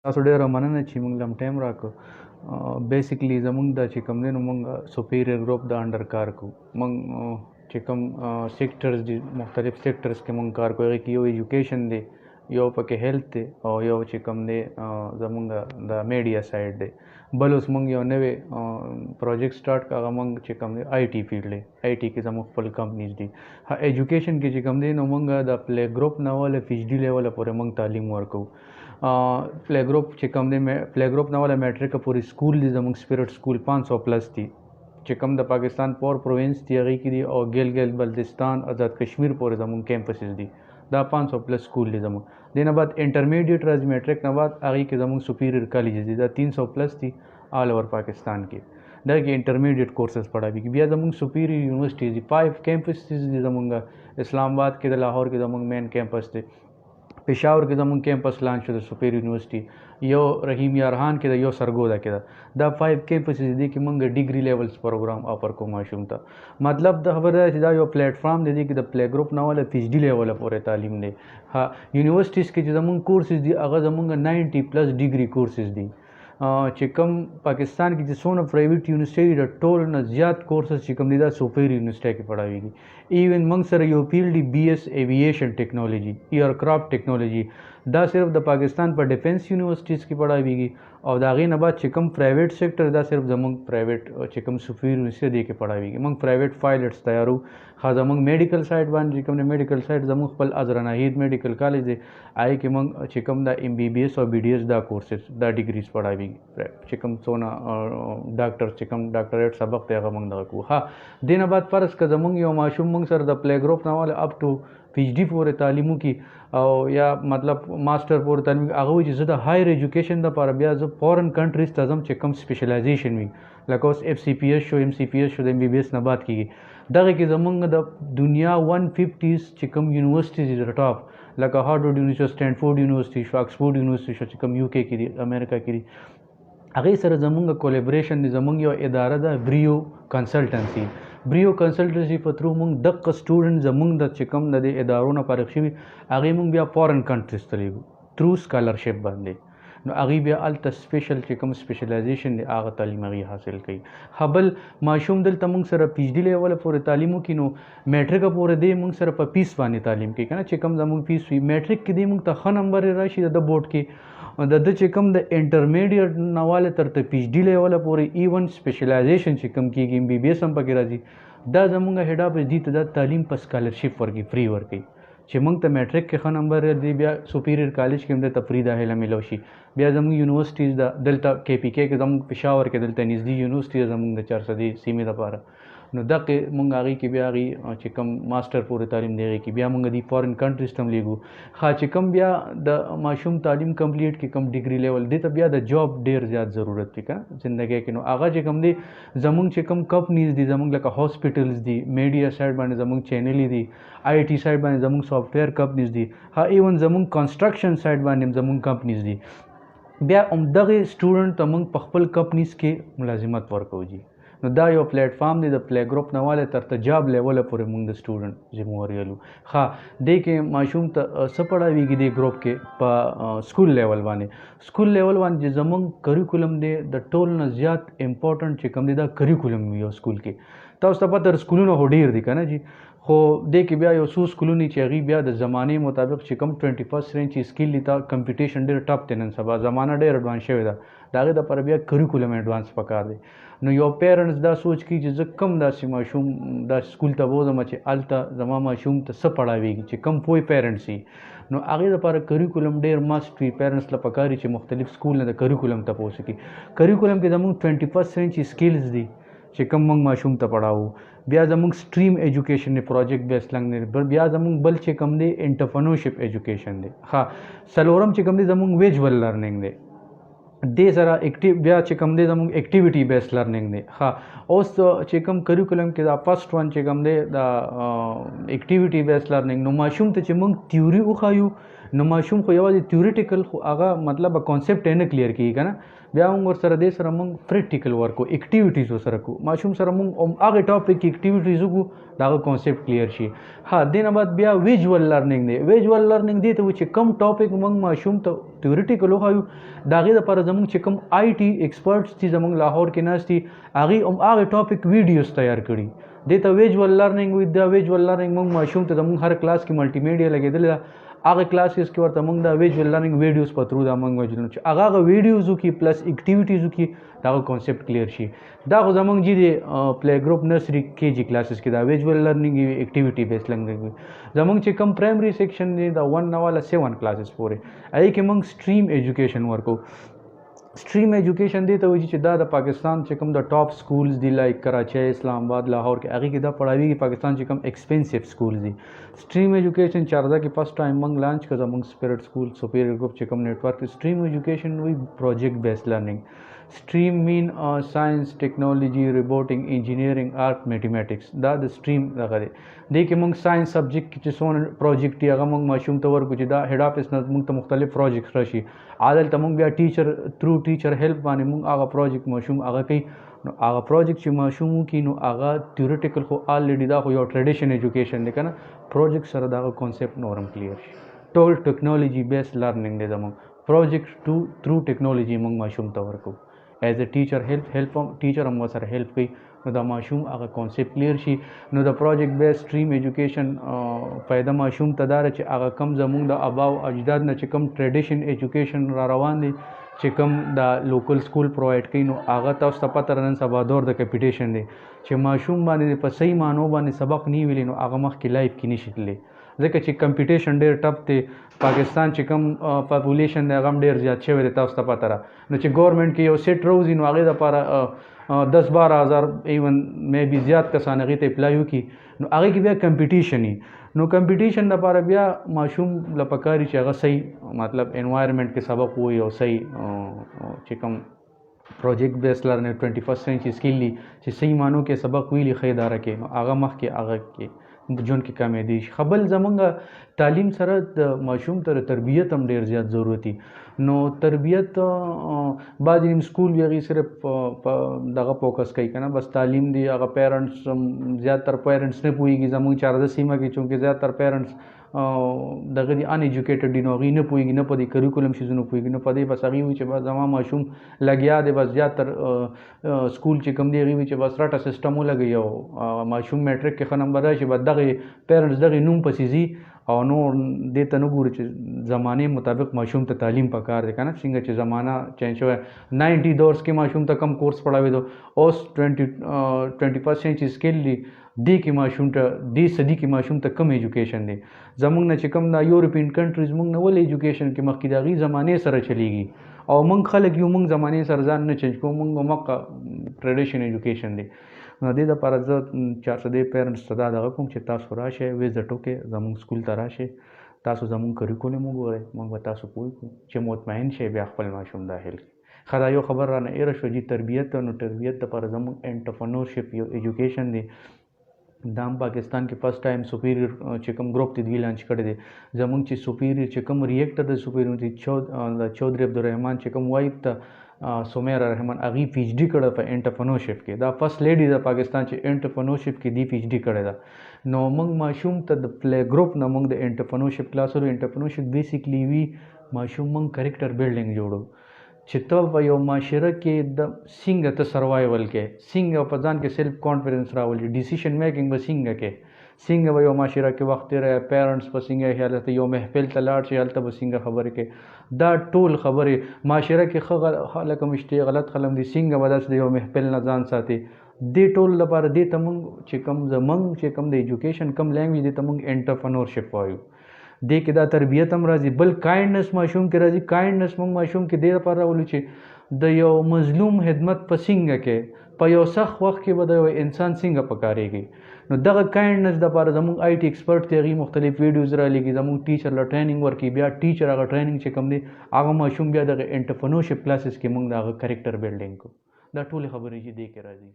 تاسو ډیره مننه چې موږ لم ټایم راکړو. بیسیکلی زموږ د چې کوم دی نو موږ سپیریئر ګروپ د انډر کار کوو. موږ چې کوم سیکټرز دي، مختلف سیکټرز کې موږ کار کوو. هغې کې یو ایجوکیشن دی، یو پکې هیلث دی، او یو چې کوم دی زموږ د میډیا سایډ دی. بل اوس موږ یو نوی پروجیکټ سټارټ کړه، هغه موږ چې کوم دی آی ټي فیلډ دی. آی ټي کې زموږ خپل کمپنیز دي. ایجوکیشن کې چې کوم دی نو موږ د پلی ګروپ نه والا پی ایچ ډي لیوله پورې موږ تعلیم ورکوو. پلی ګروپ چې کوم دی، پلی ګروپ نه والا میټریک پورې سکول دی زموږ سپیرټ سکول 500 پلس دي چې کوم د پاکستان پور پروینس دی هغې کې دي، او ګیلګل بلتستان آزاد کشمیر پورې زموږ کیمپسز دي. دا 500 پلس سکول دی زموږ. دې نه بعد انټرمیډیټ راځي، میټریک نه بعد هغې کې زموږ سپیریئر کالجز دي. دا 300 پلس دي آل اوور پاکستان کې. دا کې انټرمیډیټ کورسز پڑھاویږي. بیا زموږ سپیریئر یونیورسټیز دي، 5 کیمپسز دي زموږ. اسلام آباد کې د لاهور کې زموږ مین کیمپس دی. پېښور کې زموږ کیمپس لانچ شو د سپیریئر یونیورسټي. یو رحیم یارخان کې ده، یو سرګودا کې ده. دا 5 کیمپسز دي کې موږ ډیګري لیولز پروګرام آفر کوو ماشوم ته. مطلب د خبره ده چې دا یو پلیټ فارم دی کې د پلی ګروپ نه والا پی ایچ ډي لیوله پورې تعلیم دی. ها یونیورسټیز کې چې زموږ کورسز دي هغه زموږ 90 پلس ډیګري کورسز دي. چې کوم پاکستان کې چې څونه پرایویټ یونیورسټي د ټول نه زیات کورسز چې کوم دي دا سپیریئر یونیورسټي کې پڑھاویږي. ایون موږ سره یو فیلډ دی بی ایس ایویشن ټیکنالوژي، ایئرکرافټ ټیکنالوژي. دا صرف د پاکستان په ډیفنس یونیورسټیز کې پڑھاویږي، او د هغې نه بعد چې کوم پرایویټ سیکټر دا صرف زموږ پرایویټ چې کوم سپیریئر یونیورسټي دی کې پڑھاویږي. موږ پرایویټ پایلټس تیارو. ها زموږ میډیکل سایډ باندې چې کوم دی، میډیکل سایډ زموږ خپل اظهر ناهید میډیکل کالج دی. هغې کې موږ چې کوم دا ایم بی بی ایس او بی ډي ایس دا کورسز دا ډیګریز پڑھاویږي. چې کوم څونه ډاکټر چې کوم ډاکټریټ سبق دی هغه موږ دغه کوو. ها دې نه بعد فرض که زموږ یو ماشوم موږ سره د پلی ګروپ نه والا اپ ټو پی ایچ ډي پورې تعلیم وکړي، او یا مطلب ماسټر پورې تعلیم وکړي، هغه وایي چې زه د هایر ایجوکیشن دپاره بیا زه فورن کنټریز ته ځم چې کوم سپیشلایزیشن وي، لکه اوس اف سی پی ایس شو، ایم سی پی ایس شو، د ایم بی بی ایس نه بعد کېږي. دغه کې زموږ د دنیا 150 چې کوم یونیورسټیز دي د ټاپ، لکه هارورډ یونیورسټي، سټینفورډ یونیورسټي شو، آکسفورډ یونیورسټي شو چې کوم یو کې دي، امریکا کې دي. هغې سره زموږ کولیبریشن دی. زموږ یو اداره ده بریو کنسلټنسي. بریو کنسلټنسي په تھرو موږ دغه سټوډنټ زموږ د چې کوم د دې ادارو نه فارغ شوي هغې موږ بیا فورن کنټریز ته لیږو تھرو سکالرشپ باندې. نو هغې بیا هلته سپیشل چې کوم سپیشلایزیشن دی هغه تعلیم هغې حاصل کوي. بل ماشوم دلته موږ سره پی ایچ ډي لیوله پورې تعلیم وکړي نو میټریکه پورې دی موږ سره په پیس باندې تعلیم کوي که نه، چې کوم زموږ پیس وي. میټریک کې دی موږ ته ښه نمبر راشي د بورډ کې، د چې کوم د انټرمیډیټ نه واله تر ته پی ایچ ډي لیوله پورې ایون سپیشلایزیشن چې کوم کېږي، ایم بی بی ایس هم پکې راځي. دا زموږ هیډ آفس دي ته دا تعلیم په سکالرشپ ورکوي، فری ورکوي. چې موږ ته میټریک کې ښه نمبر دی بیا سپیریئر کالج کې هم درته فری داخله میلو شي. بیا زموږ یونیورسټیز ده دلته کے پی کې زموږ پېښور کې دلته نږدې یونیورسټي ده زموږ د 400 سیمې دپاره. نو دغې موږ هغې کې بیا هغې چې کوم ماسټر پورې تعلیم دی هغې کې بیا موږ دي فارن کنټریز ته هم لیږو. ښه چې کوم بیا د ماشوم تعلیم کمپلیټ کې کوم ډیګري لیول دی ته بیا د جاب ډېر زیات ضرورت دی که زندګۍ کې. نو هغه چې کوم دی زموږ چې کوم کمپنیز دي زموږ لکه هاسپټلز دي، میډیا سایډ باندې زموږ چینلې دي، آی ټي سایډ باندې زموږ سافټویر کمپنیز دي، ها ایون زموږ کنسټرکشن سایډ باندې هم زموږ کمپنیز دي. بیا همدغې سټوډنټ ته موږ په خپل کمپنیز کې ملازمت ورکوو جي. نو دا یو پلیټ فارم دی د پلی ګروپ نه والا تر ته جاب لیوله پورې موږ د سټوډنټ ذمواري لرو. ښه دې کې ماشوم ته څه پڑھاویږي دې ګروپ کې په سکول لیول باندې. سکول لیول باندې چې زموږ کریکولم دی د ټول نه زیات امپورټنټ چې کوم دی دا کریکولم وي یو سکول کې. تاسو ته پته سکولونه خو ډېر دي که نه جي، خو دې کې بیا یو څو سکولونه چې هغې بیا د زمانې مطابق چې کوم 21 سینچري سکیل دي تا کمپټیشن ډېر ټپ دی نن سبا، زمانه ډېر اډوانس شوې ده، د هغې دپاره بیا کریکولم ایډوانس پکار دی. نو یو پیرنټس دا سوچ کوي چې زه کوم داسې ماشوم داسې سکول ته بوځم چې هلته زما ماشوم ته څه پڑھاویږي چې کوم پوه پیرنټس وي. نو هغې دپاره کریکولم ډېر ماسټ وي. پیرنټس له پکار وي چې مختلف سکول نه د کریکولم تپوس وکړي. کریکولم کې زموږ 21 سینچري سکیلز دي چې کوم موږ ماشوم ته پڑھاوو. بیا زموږ سټریم ایجوکیشن دی، پروجیکټ بیس لرننګ دی. بیا زموږ بل چې کوم دی انټرپرنورشپ ایجوکیشن دی. ښه څلورم چې کوم دی زموږ ویجول لرننګ دی. دې سره بیا چې کوم دی زموږ ایکټیویټي بیس لرننګ دی. ښه اوس چې کوم کریکولم کې دا فرسټ ون چې کوم دی دا ایکټیویټي بیس لرننګ. نو ماشوم ته چې موږ تیوري وښایو نو ماشوم خو یوازې تیوریټیکل خو هغه مطلب کانسیپټ نه کلیر کیږي کنه بیا موږ ورسره دې سره موږ پریکټیکل ورک کو اکټیویټیز سره کو ماشوم سره موږ هغه ټاپک اکټیویټیز کو دا کانسیپټ کلیر شي ها دینه بعد بیا ویژوال لرنینګ دی ویژوال لرنینګ دی ته چې کم ټاپک موږ ماشوم ته تیوریټیکل وایو داغه لپاره زموږ چې کم آی ټي ایکسپرټس چې زموږ لاهور کې ناشتي هغه ټاپک ویډیوز تیار کړي دې ته ویژوال لرنینګ وي دا ویژوال لرنینګ موږ ماشوم ته زموږ هر کلاس کې ملټي میډیا لګیدل هغه کلاسز کې ورته موږ دا ویژوال لرنینګ ویډیوز په ترو دا موږ وجلو چې هغه ویډیوز کې پلس اکټیویټیز کې دا کانسیپټ کلیر شي دا خو زموږ چې پلی ګروپ نرسری کې جی کلاسز کې دا ویژوال لرنینګ اکټیویټي بیس لرنینګ زموږ چې کم پرایمري سیکشن دی دا 1 والا 7 کلاسز پورې هغه کې موږ سټریم ایجوکیشن ورکو سټریم ایجوکیشن دی ته وایي چې دا د پاکستان چې کوم د ټاپ سکولز دی لایک کراچۍ اسلام آباد لاهور کې هغه کې دا پڑھاوي پاکستان چې کوم ایکسپینسیو سکولز دي سټریم ایجوکیشن چاردا کې فرست ټایم موږ لانچ کړو موږ سپیرټ سکول سپیریئر ګروپ چې کوم نیټورک سټریم ایجوکیشن وی پروجیکټ بیس لرنینګ سټریم مین ساينس ټیکنالوژي روبوټک انجینیرینګ آرټ میتھمیټکس دا د سټریم دغه دی د کې موږ ساينس سبجیکټ کې چې څون پروجیکټ دی هغه موږ ماشوم ته ورکو چې دا هډ افیس نه موږ ته مختلف پروجیکټ راشي عادل ته موږ بیا ټیچر تھرو ټیچر هیلپ باندې موږ هغه پروجیکټ ماشوم هغه کوي نو هغه پروجیکټ چې ماشوم کې نو هغه تیوریټیکل خو الریډي دا خو یو ټریډیشن ایجوکیشن دی کنه پروجیکټ سره دا کانسیپټ نورم کلیر شي ټول ټیکنالوژي بیس لرنینګ دی زموږ پروجیکټ تھرو ټیکنالوژي موږ ماشوم ته ورکو ایز ا ټیچر هیلپ ټیچر هم سره هیلپ کوي نو دا ماشوم هغه کانسیپټ کلیر شي نو د پروجیکټ بیس سټریم ایجوکیشن فائدہ ماشوم ته دار چې هغه کم زموږ د اباو اجداد نه چې کم ټریډیشن ایجوکیشن را روان دي چې کم د لوکل سکول پرووایډ کوي نو هغه تاسو ته پته نن سبا دور د کمپټیشن دی چې ماشوم باندې په صحیح مانو باندې سبق نی ویلی نو هغه مخ کې لایف کې نشي تللی ځکه چې کمپټیشن ډېر ټف دی پاکستان چې کم پاپولیشن دی هغه ډېر زیات شوی دی تاسو ته پته را نو چې ګورنمنټ کې یو سیټ روزي نو هغې دپاره 10-12 هزار ایون مې بي زیات کسان هغې ته اپلای وکړي نو هغې کې بیا کمپټیشن وي نو کمپټیشن لپاره بیا ماشوم له پکار چې هغه صحیح مطلب انوایرمنټ کې سبق وي او صحیح چې کوم پروجیکټ بیس لرنینګ 21 سنچري سکل دي چې صحیح مانو کې سبق ویلي ښه اداره کې نو هغه مخکې هغه کې جون کې کامیابی شي خبل زمونږ تعلیم سره د ماشوم تر تربیت هم ډیر زیات ضرورتي نو تربیت بعض نیم سکول یې صرف دغه فوکس کوي کنه بس تعلیم دی هغه پیرنټس زیاتره پیرنټس نه پوهیږي زمونږ چارده سیمه کې چونکې زیاتره پیرنټس دغه دی ان ایجوکیټډ دي نو هغوی نه پوهیږي نه په دې کریکولم شیزونو پوهیږي نه په دې بس هغوی وي چې بس زما ماشوم لګیا دی بس زیاتر سکول چې کوم دی هغوی وي چې بس راټه سسټم ولګوي او ماشوم میټرک کې ښه نمبر راشي بس دغې پیرنټس دغې نوم پسې ځي او نور دې ته نه ګوري چې زمانې مطابق ماشوم ته تعلیم پکار دی که نه څنګه چې زمانه چینج شوی 90 دورس کې ماشوم ته کم کورس پړاوېدو اوس 21 سنچري سکل دی دې کې ماشوم ته دې صدي کې ماشوم ته کم ایجوکیشن دی زمونږ نه چې کم دا یورپین کنټریز مونږ نه ولې ایجوکیشن کې مخکې د هغې زمانې سره چلیږي او مونږ خلک یو مونږ زمانې سره ځان نه چینج کوو مونږ مکه ټریډیشن ایجوکیشن دی نو دې دپاره زه چا څه دی پیرنټس ته دا دغه کوم چې تاسو راشئ وزټ وکړئ زمونږ سکول ته راشئ تاسو زمونږ کریکولم وګورئ موږ به تاسو پوه کړو چې مطمئن شئ بیا خپل ماشوم داخل کړئ ښه دا یو خبر رانه ایره شوه چې تربیت نو تربیت دپاره زمونږ انټرپرنورشپ یو ایجوکیشن دی دا هم پاکستان کې فرست ټایم سپیریئر چې کوم ګروپ دی دوی لانچ کړی دی زمونږ چې سپیریئر چې کوم ریئکټر د سپیریئر دی چودھری عبدالرحمن چې کوم وایف ته سمیرا رحمان هغې پی ایچ ډي کړی په انټرپرنورشپ کې دا فرست لیډي د پاکستان چې انټرپرنورشپ کې دی پی ایچ ډي کړی ده نو موږ ماشوم ته د پلی ګروپ نه موږ د انټرپرنورشپ کلاس ورو انټرپرنورشپ بیسیکلی وي ماشوم موږ کریکټر بلډینګ جوړو چې ته په یو معاشره کې د څنګه ته سروایول کې څنګه په ځان کې سیلف کانفیډنس راولي ډیسیشن میکینګ به څنګه کې څنګه به یو معاشره کې وخت تېروي پیرنټس به څنګه هلته یو محفل ته لاړ شي هلته به څنګه خبرې کوي دا ټول خبرې معاشره کې ښه خلک هم شته غلط خلک دي څنګه به داسې د یو محفل نه ځان ساتي دې ټول لپاره دې ته موږ چې کوم زموږ چې کوم د ایجوکیشن کم لینګویج دې ته موږ انټرپرنورشپ وایو دې کې دا تربیت هم راځي بل کایندنس ماشوم کې راځي کایندنس موږ ماشوم کې دې لپاره راولو چې د یو مظلوم خدمت په څنګه کې په یو سخت وخت کې به د یو انسان څنګه پکارېږي نو دغه کایندنس دپاره زموږ آی ټي ایکسپرټ دی هغې مختلف ویډیوز رالیږي زموږ ټیچر له ټریننګ ورکوي بیا ټیچر هغه ټریننګ چې کوم دی هغه ماشوم بیا دغه انټرپرنورشپ کلاسز کې موږ د هغه کریکټر بلډینګ کوو دا ټولې خبرې چې دې کې راځي